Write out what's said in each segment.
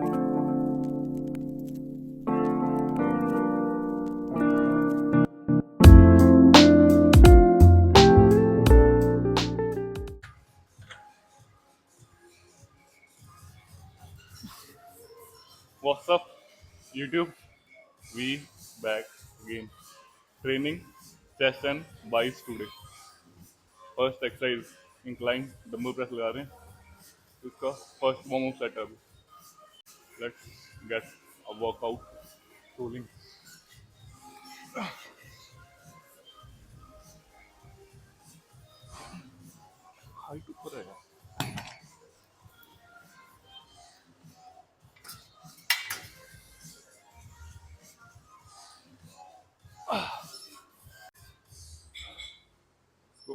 What's up, YouTube? We back again. Training, chest and biceps today. First exercise, incline dumbbell press लगा रहे हैं. इसका first warm up setup. Let's get a workout rolling. Height ऊपर है. So,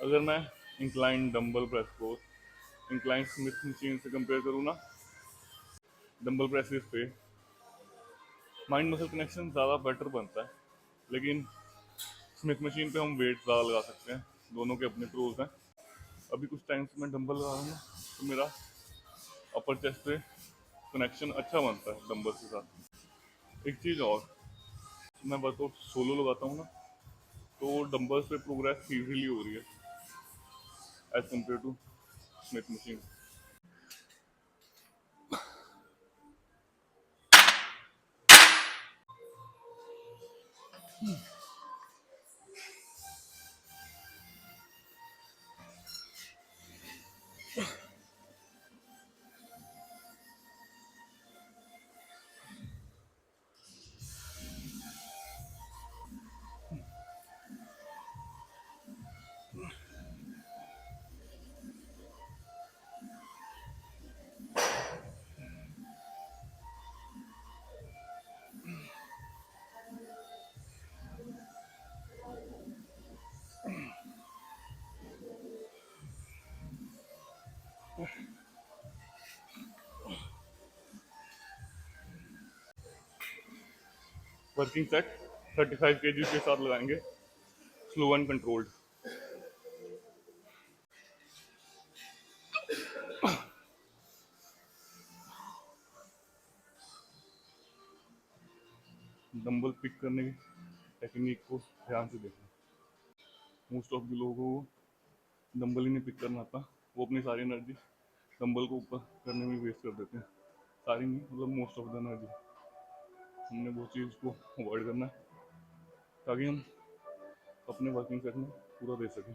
अगर मैं incline dumbbell press को incline Smith machine से कंपेयर करूँ ना, डंबल प्रेसेस पे माइंड मसल कनेक्शन ज़्यादा बेटर बनता है. लेकिन स्मिथ मशीन पे हम वेट ज़्यादा लगा सकते हैं. दोनों के अपने प्रोज हैं. अभी कुछ टाइम से मैं डंबल लगा रहा हूँ तो मेरा अपर चेस्ट पे कनेक्शन अच्छा बनता है डंबल के साथ. एक चीज़ और, मैं वर्कआउट सोलो लगाता हूँ ना, तो डंबल्स पे प्रोग्रेस इजीली हो रही है as compared to Smith machine. Working set 35 kg के साथ लगाएंगे, slow and controlled. Dumbbell pick करने की टेक्निक को ध्यान से देखना. मोस्ट ऑफ द लोगों को डंबल ही नहीं पिक करना आता. वो अपनी सारी एनर्जी डंबल को ऊपर करने में वेस्ट कर देते हैं. सारी नहीं, मतलब मोस्ट ऑफ द एनर्जी. हमने वो चीज़ को अवॉइड करना है ताकि हम अपने वर्किंग सेट में पूरा दे सकें.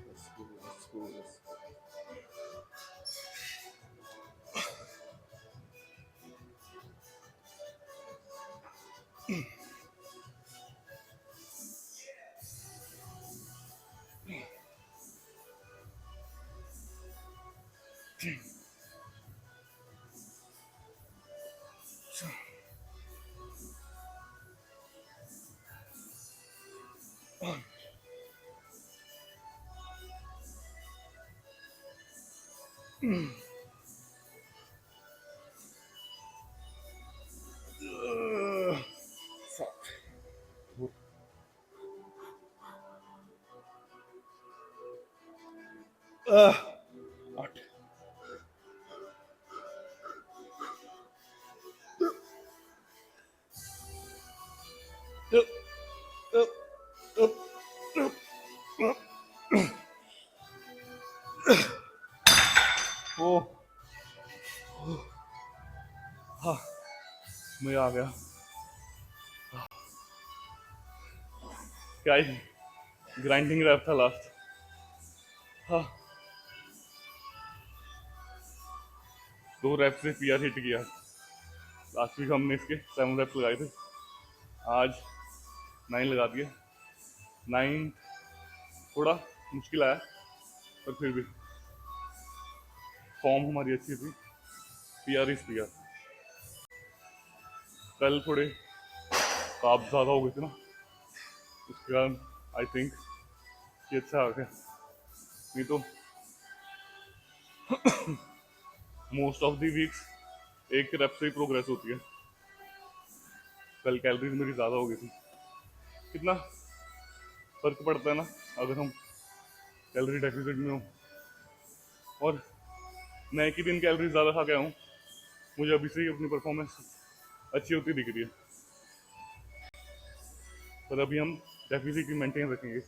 Let's go, let's go, let's go. Fuck. आठ. ओ, हाँ, मजा आ गया. क्या ही ग्राइंडिंग रैप था लास्ट. हाँ, 2 रैप से पीआर हिट किया. लास्ट वीक हमने इसके 7 रैप लगाए थे, आज 9 लगा दिए. नाइन्थ थोड़ा मुश्किल आया, पर फिर भी फॉर्म हमारी अच्छी थी। PR is PR. कल थोड़े काब ज़्यादा हो गए थे ना, उसके कारण आई थिंक ये अच्छा आ गया। नहीं तो मोस्ट ऑफ द वीक्स एक रेप से ही प्रोग्रेस होती है। कल कैलोरीज मेरी ज़्यादा हो गई थी। कितना फर्क पड़ता है ना अगर हम कैलोरी डेफिसिट में हो, और मैं एक ही दिन कैलोरी ज़्यादा खा के आया हूँ, मुझे अभी से ही अपनी परफॉर्मेंस अच्छी होती दिख रही है। पर अभी हम डेफिसिट ही मेंटेन रखेंगे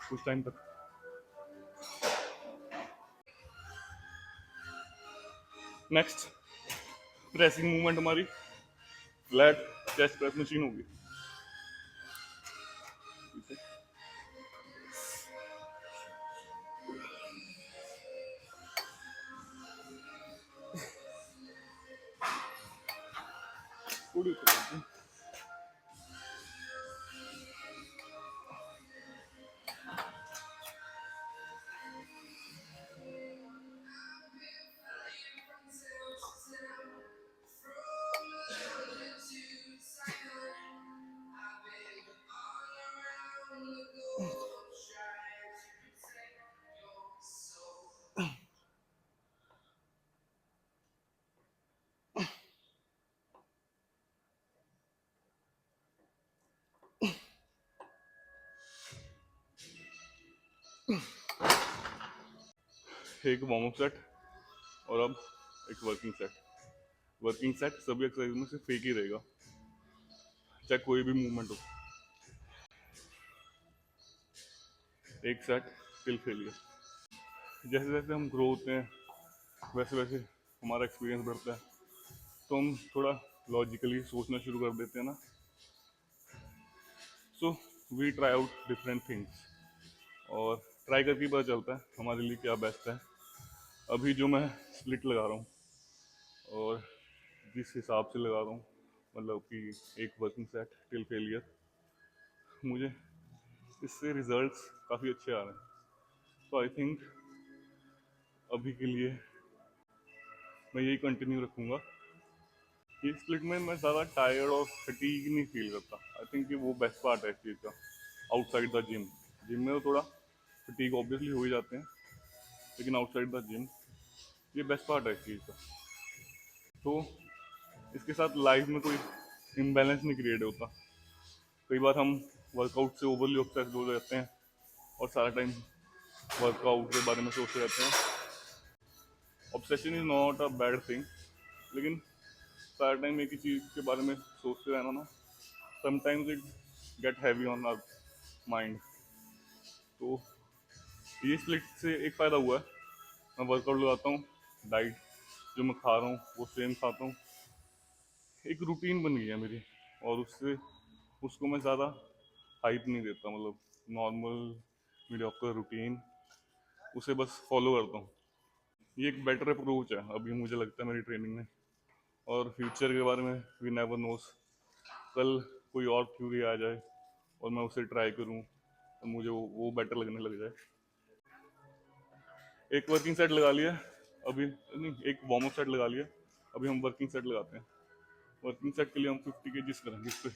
कुछ टाइम तक। नेक्स्ट प्रेसिंग मूवमेंट हमारी फ्लैट चेस्ट प्रेस मशीन होगी। थोड़ी एक वार्म अप सेट और अब एक वर्किंग सेट। वर्किंग सेट सभी एक्सरसाइज में सिर्फ एक ही रहेगा, चाहे कोई भी मूवमेंट हो। एक सेट टिल फेलियर। जैसे जैसे हम ग्रो होते हैं वैसे वैसे हमारा एक्सपीरियंस बढ़ता है, तो हम थोड़ा लॉजिकली सोचना शुरू कर देते हैं ना। So we try out different things, और ट्राई करके पता चलता है हमारे लिए क्या बेस्ट है। अभी जो मैं स्प्लिट लगा रहा हूँ और जिस हिसाब से लगा रहा हूँ, मतलब कि एक वर्किंग सेट टिल फेलियर, मुझे इससे रिजल्ट्स काफ़ी अच्छे आ रहे हैं। तो आई थिंक अभी के लिए मैं यही कंटिन्यू रखूँगा। ये स्प्लिट में मैं ज़्यादा टायर्ड और फटीग नहीं फील करता। आई थिंक कि वो बेस्ट पार्ट है इस चीज़ का। आउटसाइड द जिम, जिम में तो थोड़ा फटीग ऑब्वियसली हो ही जाते हैं, लेकिन आउटसाइड द जिम ये बेस्ट पार्ट है इस चीज़ का। तो इसके साथ लाइफ में कोई इम्बैलेंस नहीं क्रिएट होता। कई बार हम वर्कआउट से ओवरली ऑब्सेस्ड हो जाते हैं और सारा टाइम वर्कआउट के बारे में सोचते रहते हैं। Obsession is not a bad thing, लेकिन सारा टाइम एक ही चीज़ के बारे में सोचते रहना ना, sometimes it get heavy on our mind. तो ये स्प्लिट से एक फ़ायदा हुआ है, मैं वर्कआउट लगाता हूँ, डाइट जो मैं खा रहा हूँ वो सेम खाता हूँ, एक रूटीन बन गई है मेरी, और उससे उसको मैं ज़्यादा हाइप नहीं देता, मतलब नॉर्मल मीडियोकर रूटीन, उसे बस फॉलो करता हूँ। ये एक बेटर अप्रोच है अभी मुझे लगता है मेरी ट्रेनिंग में। और फ्यूचर के बारे में वी नेवर नोस, कल कोई और थ्योरी आ जाए और मैं उसे ट्राई करूँ और मुझे वो बेटर लगने लग जाए। एक वर्किंग सेट लगा लिया अभी, नहीं एक वार्म अप सेट लगा लिया, अभी हम वर्किंग सेट लगाते हैं। वर्किंग सेट के लिए हम 50 केजीज करेंगे इस पे।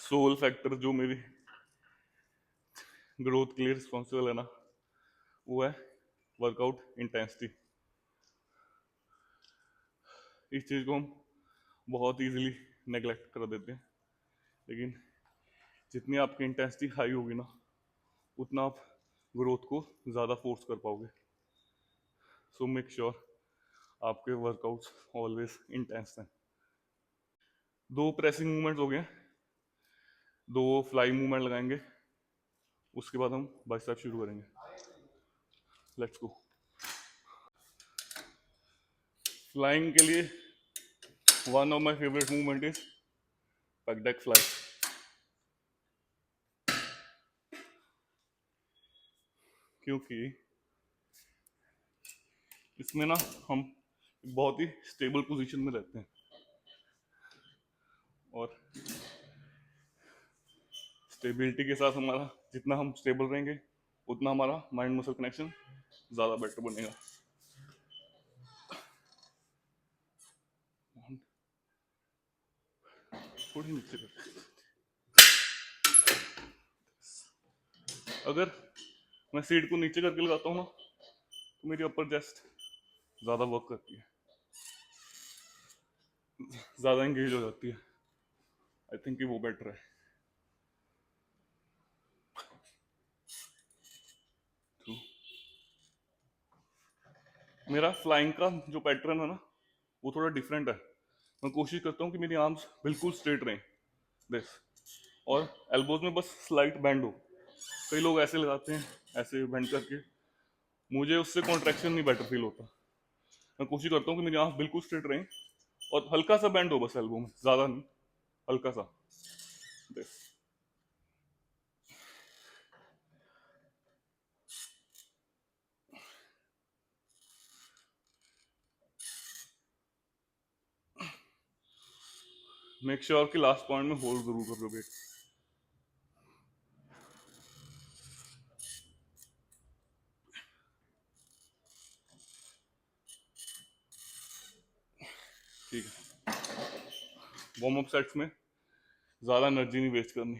सोल फैक्टर जो मेरी ग्रोथ के लिए रिस्पॉन्सिबल है ना, वो है वर्कआउट इंटेंसिटी। इस चीज़ को हम बहुत इजीली नेग्लेक्ट कर देते हैं, लेकिन जितनी आपकी इंटेंसिटी हाई होगी ना, उतना आप ग्रोथ को ज़्यादा फोर्स कर पाओगे। सो मेक श्योर आपके वर्कआउट्स ऑलवेज इंटेंस हैं। 2 प्रेसिंग मूवमेंट्स हो गए, 2 फ्लाई मूवमेंट लगाएंगे, उसके बाद हम बाइसेप शुरू करेंगे। Let's go. फ्लाइंग के लिए one of my favourite movement is back deck fly. क्योंकि इसमें ना हम बहुत ही स्टेबल पोजीशन में रहते हैं, और स्टेबिलिटी के साथ हमारा जितना हम स्टेबल रहेंगे, उतना हमारा माइंड मसल कनेक्शन ज़्यादा बेटर बनेगा। थोड़ी नीचे कर, अगर मैं सीट को नीचे करके लगाता हूँ ना, तो मेरी अपर चेस्ट ज़्यादा वर्क करती है, ज़्यादा एंगेज हो जाती है। आई थिंक कि वो बेटर है। तो मेरा फ्लाइंग का जो पैटर्न है ना, वो थोड़ा डिफरेंट है। मैं कोशिश करता हूँ कि मेरी आर्म्स बिल्कुल स्ट्रेट रहें, दिस, और एल्बोज में बस स्लाइट बैंड हो। कई लोग ऐसे लगाते हैं, ऐसे बैंड करके, मुझे उससे कॉन्ट्रैक्शन नहीं बेटर फील होता। मैं कोशिश करता हूँ कि मेरी आंख बिल्कुल स्ट्रेट रहें और हल्का सा बैंड हो बस एल्बो में, ज़्यादा नहीं, हल्का सा, दिस। मेक श्योर कि लास्ट पॉइंट में होल्ड जरूर कर लो वेट। ठीक है, वार्म अप सेट्स में ज़्यादा एनर्जी नहीं वेस्ट करनी।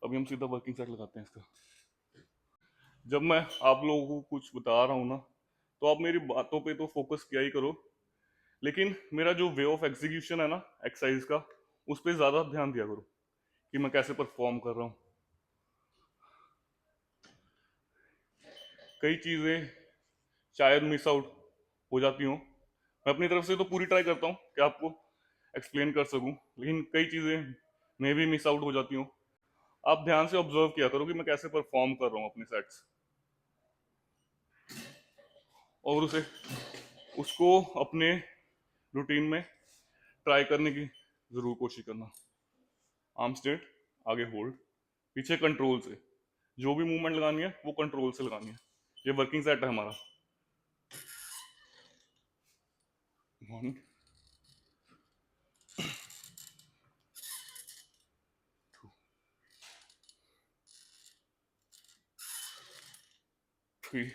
अभी हम सीधा वर्किंग सेट लगाते हैं इसका। जब मैं आप लोगों को कुछ बता रहा हूँ ना, तो आप मेरी बातों पे तो फोकस किया ही करो, लेकिन मेरा जो वे ऑफ एग्जीक्यूशन है ना एक्सरसाइज का, उस पर ज़्यादा ध्यान दिया करो कि मैं कैसे परफॉर्म कर रहा हूँ। कई चीज़ें शायद मिस आउट हो जाती हूँ। मैं अपनी तरफ से तो पूरी ट्राई करता हूँ कि आपको एक्सप्लेन कर सकूँ, लेकिन कई चीज़ें मैं भी मिस आउट हो जाती हूँ। आप ध्यान से ऑब्जर्व किया करो कि मैं कैसे परफॉर्म कर रहा हूँ अपने सेट्स, और उसको अपने रूटीन में ट्राई करने की ज़रूर कोशिश करना। आर्म स्ट्रेट, आगे होल्ड, पीछे कंट्रोल से, जो भी मूवमेंट लगानी है वो कंट्रोल से लगानी है। ये वर्किंग सेट है हमारा। 1 2 3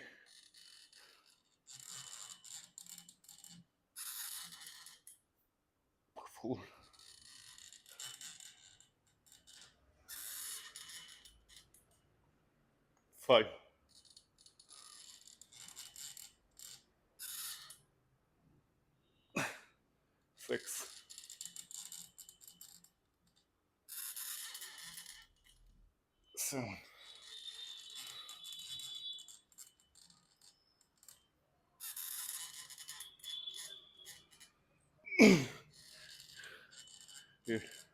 4 5 6 7 8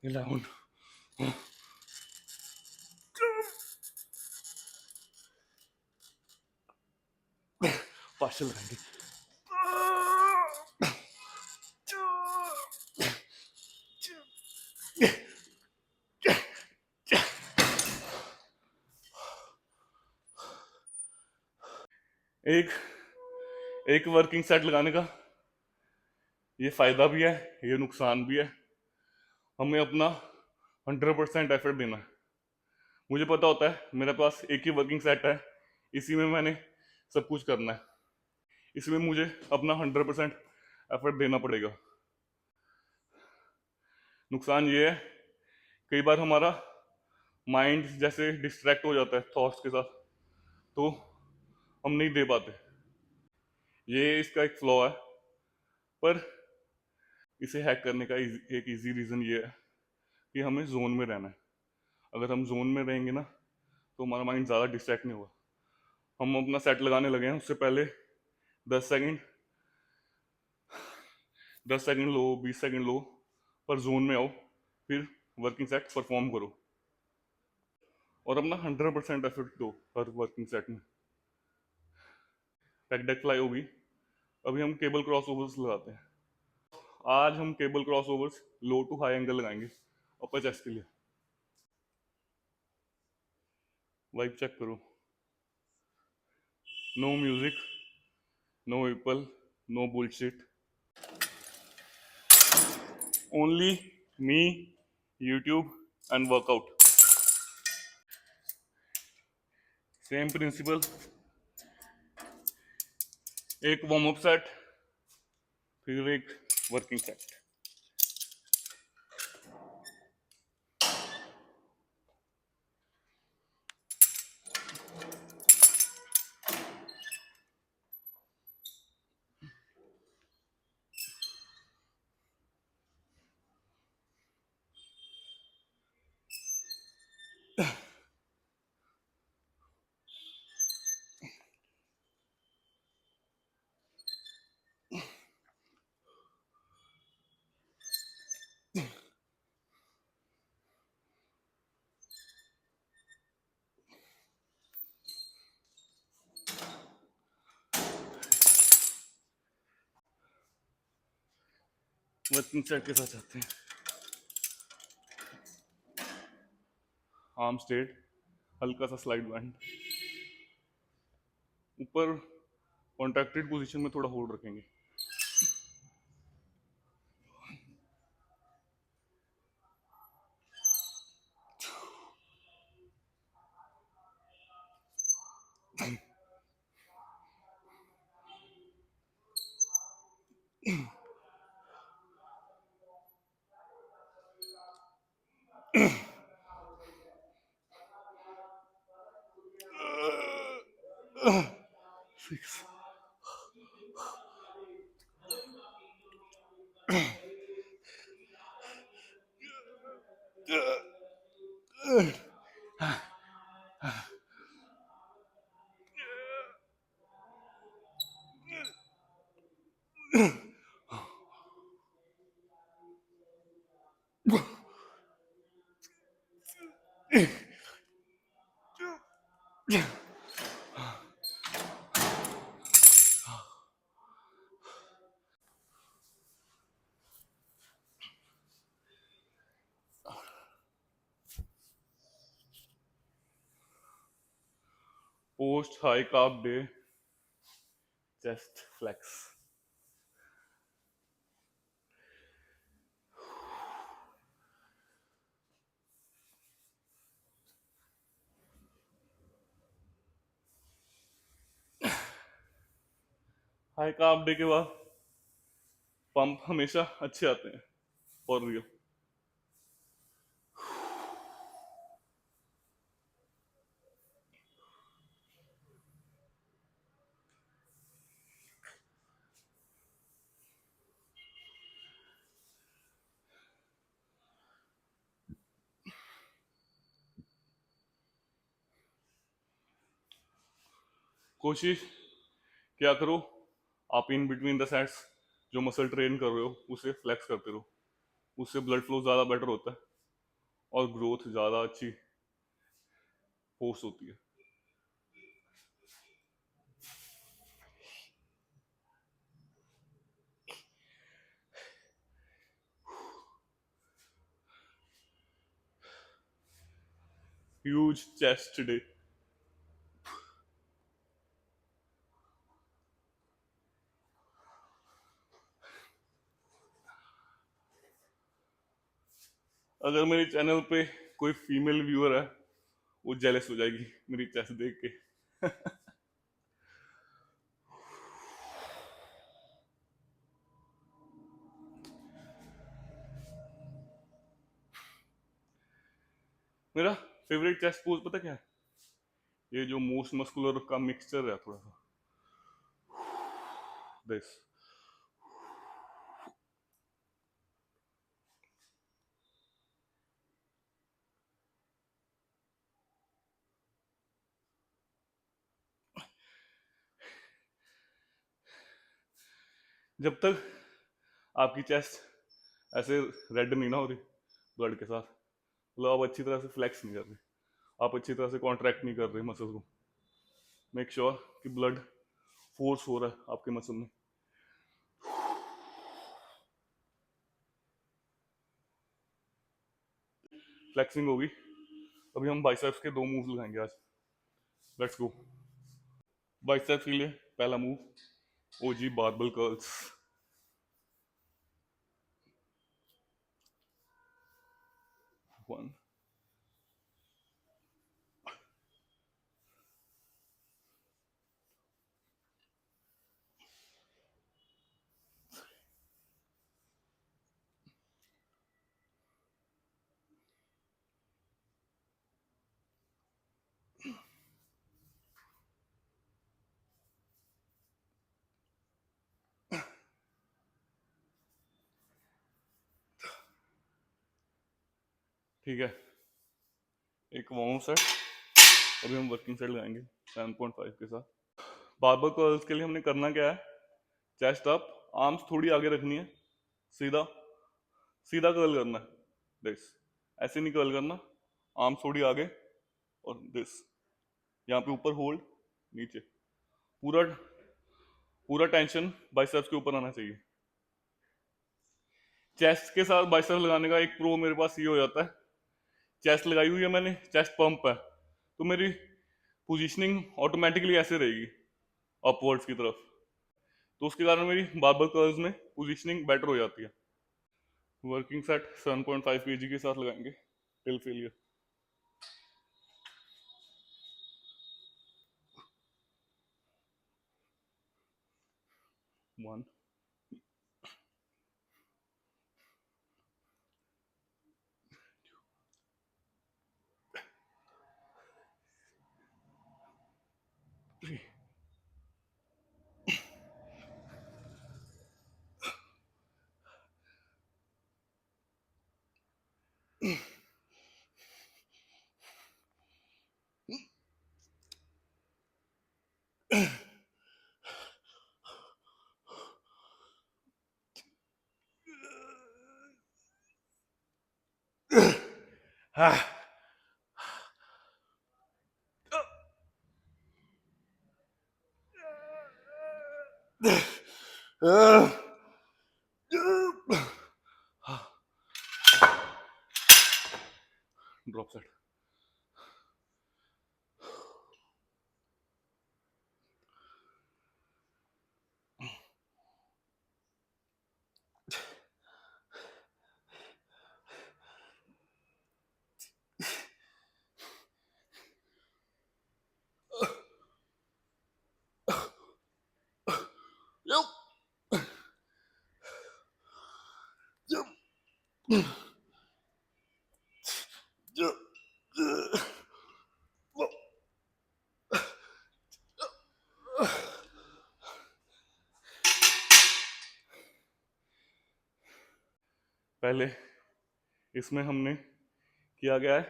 11 पार्शल रहेंगे। एक एक वर्किंग सेट लगाने का ये फायदा भी है, ये नुकसान भी है। हमें अपना 100% एफर्ट देना है। मुझे पता होता है मेरे पास एक ही वर्किंग सेट है, इसी में मैंने सब कुछ करना है, इसमें मुझे अपना 100% एफर्ट देना पड़ेगा। नुकसान ये है, कई बार हमारा माइंड जैसे डिस्ट्रैक्ट हो जाता है थॉट्स के साथ, तो हम नहीं दे पाते। ये इसका एक फ्लॉ है, पर इसे हैक करने का एक इजी रीज़न ये है कि हमें जोन में रहना है। अगर हम जोन में रहेंगे ना, तो हमारा माइंड ज़्यादा डिस्ट्रैक्ट नहीं होगा। हम अपना सेट लगाने लगे हैं, उससे पहले 10 सेकंड 10 सेकंड लो, 20 सेकंड लो, पर जोन में आओ, फिर वर्किंग सेट परफॉर्म करो और अपना 100% एफर्ट दो हर वर्किंग सेट में। टेक डेक फ्लाई होगी। अभी हम केबल क्रॉस ओवर्स लगाते हैं। आज हम cable crossovers low to high angle लगाएंगे अपर चेस्ट के लिए। वाइब चेक करो। No music, no Apple, no bullshit, only me, YouTube and workout. Same principle, एक वार्म अप सेट, फिर एक वर्किंग सेट। वर्किंग सेट के साथ आते हैं। आर्म स्ट्रेट, हल्का सा स्लाइड बैंड, ऊपर कॉन्ट्रैक्टेड पोजीशन में थोड़ा होल्ड रखेंगे। Post high carb day chest flex. High carb day के बाद पंप हमेशा अच्छे आते हैं, और रियो कोशिश क्या करो, आप इन बिटवीन द सेट्स जो मसल ट्रेन कर रहे हो उसे फ्लेक्स करते रहो, उससे ब्लड फ्लो ज़्यादा बेटर होता है और ग्रोथ ज़्यादा अच्छी फोर्स होती है। Huge chest day. अगर मेरे चैनल पे कोई फीमेल व्यूअर है वो जेलस हो जाएगी मेरी चेस्ट देख के। मेरा फेवरेट चेस्ट पोज पता क्या है? ये जो मोस्ट मस्कुलर का मिक्सचर है थोड़ा सा, दिस। जब तक आपकी चेस्ट ऐसे रेड नहीं ना हो रही ब्लड के साथ, मतलब आप अच्छी तरह से फ्लेक्स नहीं कर रहे, आप अच्छी तरह से कॉन्ट्रैक्ट नहीं कर रहे मसल को, मेक श्योर कि ब्लड फोर्स हो रहा है आपके मसल में। फ्लेक्सिंग होगी। अभी हम बाइसेप्स के 2 मूव लगाएंगे आज। Let's go. बाइसेप्स के लिए पहला मूव ओजी बारबल कर्ल्स। 1, ठीक है, एक वार्म सेट। अभी हम वर्किंग सेट लगाएंगे 7.5 के साथ। बारबल कर्ल्स के लिए हमने करना क्या है? चेस्ट अप, आर्म्स थोड़ी आगे रखनी है, सीधा सीधा कर्ल करना है, दिस। ऐसे नहीं कर्ल करना, आर्म्स थोड़ी आगे और दिस, यहाँ पे ऊपर होल्ड, नीचे, पूरा पूरा टेंशन बाइसेप्स के ऊपर आना चाहिए। चेस्ट के साथ बाइसेप्स लगाने का एक प्रो मेरे पास ये हो जाता है, चेस्ट लगाई हुई है मैंने, चेस्ट पंप है, तो मेरी पोजीशनिंग ऑटोमेटिकली ऐसे रहेगी अपवर्ड्स की तरफ, तो उसके कारण मेरी बारबल कर्ल्स में पोजीशनिंग बेटर हो जाती है। वर्किंग सेट 7.5 kg के साथ लगाएंगे टिल फेलियर। 1, 3, drop set. पहले इसमें हमने किया गया है,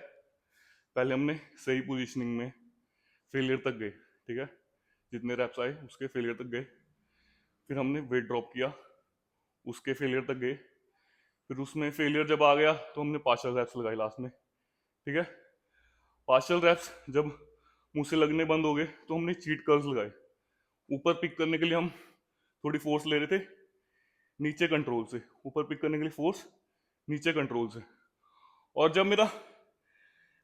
पहले हमने सही पोजीशनिंग में फेलियर तक गए, ठीक है, जितने रैप्स आए उसके फेलियर तक गए, फिर हमने वेट ड्रॉप किया, उसके फेलियर तक गए, फिर उसमें फेलियर जब आ गया तो हमने पार्शियल रैप्स लगाए लास्ट में, ठीक है। पार्शियल रैप्स जब मुंह से लगने बंद हो गए तो हमने चीट कर्ल्स लगाए। ऊपर पिक करने के लिए हम थोड़ी फोर्स ले रहे थे, नीचे कंट्रोल से, ऊपर पिक करने के लिए फोर्स, नीचे कंट्रोल से, और जब मेरा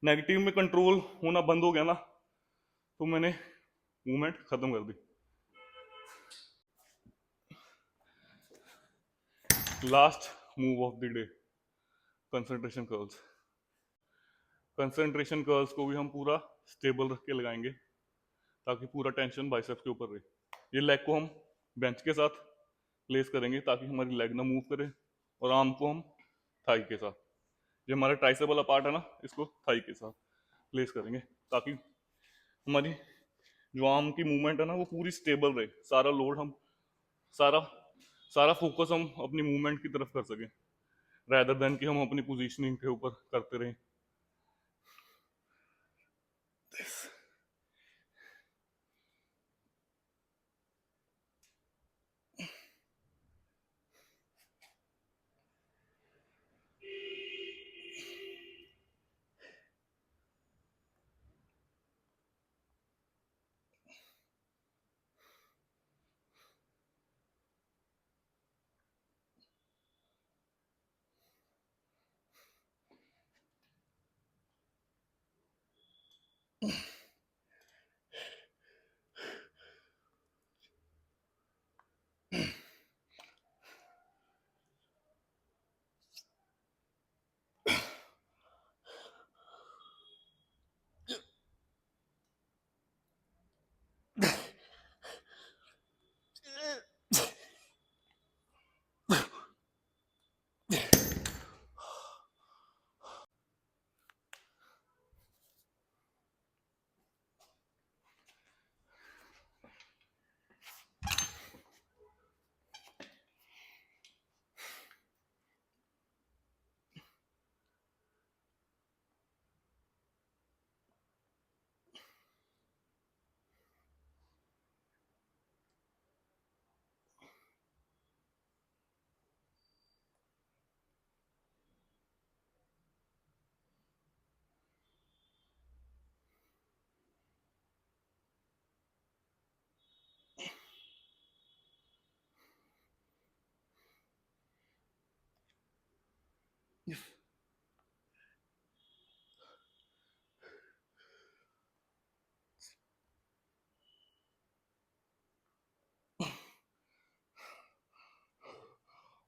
नेगेटिव में कंट्रोल होना बंद हो गया ना तो मैंने मूवमेंट खत्म कर दी। Last move of the day, concentration curls. Concentration curls को भी हम पूरा स्टेबल रख के लगाएंगे ताकि पूरा टेंशन बाइसेप्स के ऊपर रहे। ये लेग को हम बेंच के साथ प्लेस करेंगे ताकि हमारी लेग ना मूव करे, और आर्म को हम थाई के साथ, जो हमारा ट्राइसेप वाला पार्ट है ना, इसको थाई के साथ प्लेस करेंगे ताकि हमारी जो आर्म की मूवमेंट है ना वो पूरी स्टेबल रहे। सारा लोड हम, सारा सारा फोकस हम अपनी मूवमेंट की तरफ कर सकें, rather देन कि हम अपनी पोजीशनिंग के ऊपर करते रहें।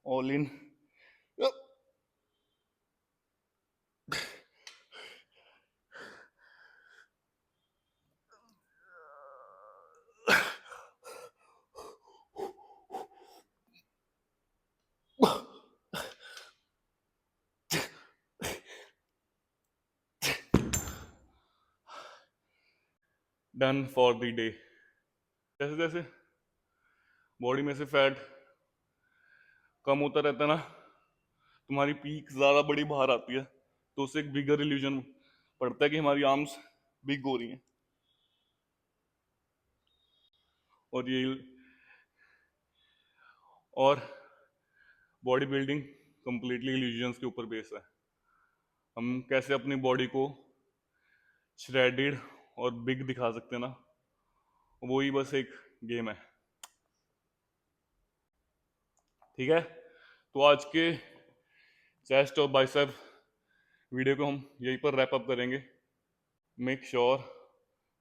All in. Done for the day. जैसे जैसे बॉडी में से फैट कम होता रहता है ना, तुम्हारी पीक ज्यादा बड़ी बाहर आती है, तो उससे एक बिगर इल्यूजन पड़ता है कि हमारी आर्म्स बिग हो रही हैं। और ये और बॉडी बिल्डिंग कंप्लीटली इल्यूजन्स के ऊपर बेस है। हम कैसे अपनी बॉडी को श्रेडेड और बिग दिखा सकते हैं ना, वो ही बस एक गेम है। ठीक है, तो आज के चेस्ट और बाइसेप वीडियो को हम यहीं पर रैप अप करेंगे। मेक श्योर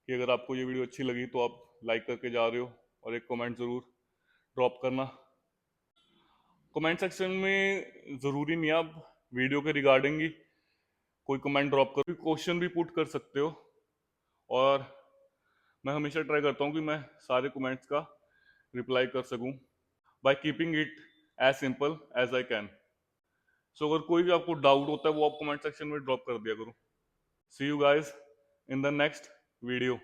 कि अगर आपको ये वीडियो अच्छी लगी तो आप लाइक करके जा रहे हो, और एक कमेंट ज़रूर ड्रॉप करना। कमेंट सेक्शन में ज़रूरी नहीं आप वीडियो के रिगार्डिंग ही कोई कमेंट ड्रॉप करो, क्वेश्चन भी पुट कर सकते हो, और मैं हमेशा ट्राई करता हूँ कि मैं सारे कमेंट्स का रिप्लाई कर सकूँ by keeping it as simple as I can. So अगर कोई भी आपको डाउट होता है वो आप कमेंट सेक्शन में ड्रॉप कर दिया करो। See you guys in the next video.